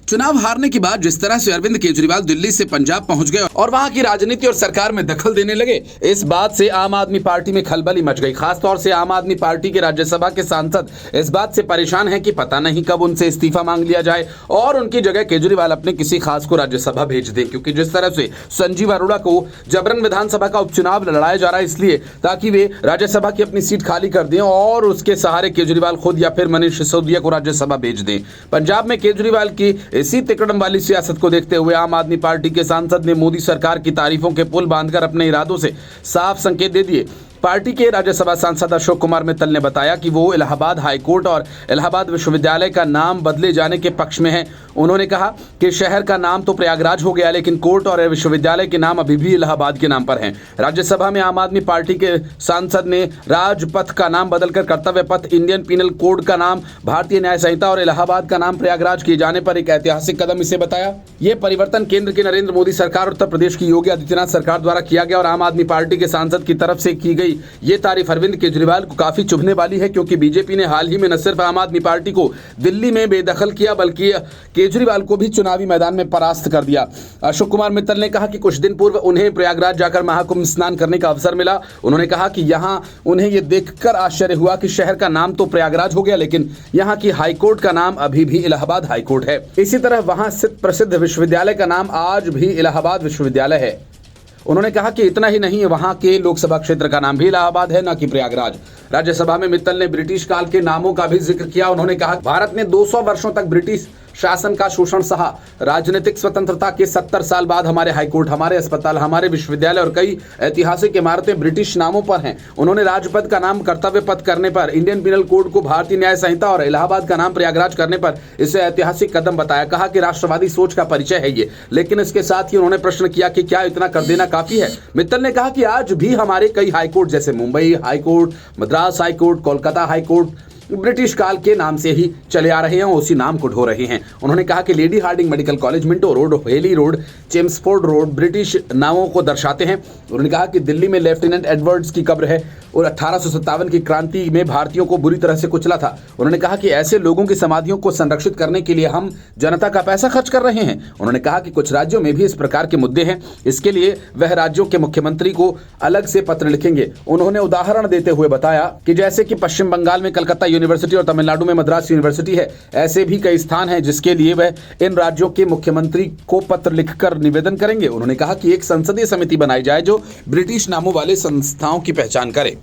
चुनाव हारने के बाद जिस तरह से अरविंद केजरीवाल दिल्ली से पंजाब पहुंच गए और वहां की राजनीति और सरकार में दखल देने लगे, इस बात से आम आदमी पार्टी में खलबली मच गई। खासतौर से आम आदमी पार्टी के राज्यसभा के सांसद इस बात से परेशान हैं कि पता नहीं कब उनसे इस्तीफा मांग लिया जाए और उनकी जगह केजरीवाल अपने किसी खास को राज्यसभा भेज दें, क्योंकि जिस तरह से संजीव अरोड़ा को जबरन विधानसभा का उपचुनाव लड़ाया जा रहा है, इसलिए ताकि वे राज्यसभा की अपनी सीट खाली कर दें और उसके सहारे केजरीवाल खुद या फिर मनीष सिसोदिया को राज्यसभा भेज दें। पंजाब में केजरीवाल की इसी तिकड़म वाली सियासत को देखते हुए आम आदमी पार्टी के सांसद ने मोदी सरकार की तारीफों के पुल बांधकर अपने इरादों से साफ संकेत दे दिए। पार्टी के राज्यसभा सांसद अशोक कुमार मित्तल ने बताया कि वो इलाहाबाद हाईकोर्ट और इलाहाबाद विश्वविद्यालय का नाम बदले जाने के पक्ष में हैं। उन्होंने कहा कि शहर का नाम तो प्रयागराज हो गया, लेकिन कोर्ट और विश्वविद्यालय के नाम अभी भी इलाहाबाद के नाम पर हैं। राज्यसभा में आम आदमी पार्टी के सांसद ने राजपथ का नाम बदलकर कर्तव्य पथ, इंडियन पीनल कोड का नाम भारतीय न्याय संहिता और इलाहाबाद का नाम प्रयागराज किए जाने पर एक ऐतिहासिक कदम इसे बताया। ये परिवर्तन केंद्र की नरेंद्र मोदी सरकार और उत्तर प्रदेश की योगी आदित्यनाथ सरकार द्वारा किया गया और आम आदमी पार्टी के सांसद की तरफ से की गई ये तारीफ अरविंद केजरीवाल को काफी चुभने वाली है, क्योंकि बीजेपी ने हाल ही में न सिर्फ आम आदमी पार्टी को दिल्ली में बेदखल किया बल्कि केजरीवाल को भी चुनावी मैदान में परास्त कर दिया। अशोक कुमार मित्तल ने कहा कि कुछ दिन पूर्व उन्हें प्रयागराज जाकर महाकुंभ स्नान करने का अवसर मिला। उन्होंने कहा कि यहां उन्हें यह देखकर आश्चर्य हुआ कि शहर का नाम तो प्रयागराज हो गया, लेकिन यहां की हाईकोर्ट का नाम अभी भी इलाहाबाद हाईकोर्ट है। इसी तरह वहां स्थित प्रसिद्ध विश्वविद्यालय का नाम आज भी इलाहाबाद विश्वविद्यालय है। उन्होंने कहा कि इतना ही नहीं, वहां के लोकसभा क्षेत्र का नाम भी इलाहाबाद है, न कि प्रयागराज। राज्यसभा में मित्तल ने ब्रिटिश काल के नामों का भी जिक्र किया। उन्होंने कहा भारत ने 200 वर्षों तक ब्रिटिश शासन का शोषण सहा। राजनीतिक स्वतंत्रता के 70 साल बाद हमारे हाईकोर्ट, हमारे अस्पताल, हमारे विश्वविद्यालय और कई ऐतिहासिक इमारतें ब्रिटिश नामों पर हैं। उन्होंने राजपथ का नाम कर्तव्य पथ करने पर, इंडियन पीनल कोड को भारतीय न्याय संहिता और इलाहाबाद का नाम प्रयागराज करने पर इसे ऐतिहासिक कदम बताया। कहा कि राष्ट्रवादी सोच का परिचय है ये, लेकिन इसके साथ ही उन्होंने प्रश्न किया कि क्या इतना कर देना काफी है। मित्तल ने कहा कि आज भी हमारे कई हाईकोर्ट जैसे Mumbai high court, Madras high court, Kolkata high court British काल के नाम से ही चले आ रहे हैं और उसी नाम को ढो रहे हैं। उन्होंने कहा कि lady Hardinge medical college, Minto road, Hailey road, Chelmsford road British नामों को दर्शाते हैं। उन्होंने कहा कि दिल्ली में लेफ्टिनेंट एडवर्ड्स की कब्र है और 1857 की क्रांति में भारतीयों को बुरी तरह से कुचला था। उन्होंने कहा कि ऐसे लोगों की समाधियों को संरक्षित करने के लिए हम जनता का पैसा खर्च कर रहे हैं। उन्होंने कहा कि कुछ राज्यों में भी इस प्रकार के मुद्दे हैं, इसके लिए वह राज्यों के मुख्यमंत्री को अलग से पत्र लिखेंगे। उन्होंने उदाहरण देते हुए बताया कि जैसे कि पश्चिम बंगाल में कलकत्ता यूनिवर्सिटी और तमिलनाडु में मद्रास यूनिवर्सिटी है, ऐसे भी कई स्थान हैं जिसके लिए वह इन राज्यों के मुख्यमंत्री को पत्र लिखकर निवेदन करेंगे। उन्होंने कहा कि एक संसदीय समिति बनाई जाए जो ब्रिटिश नामों वाले संस्थाओं की पहचान करे।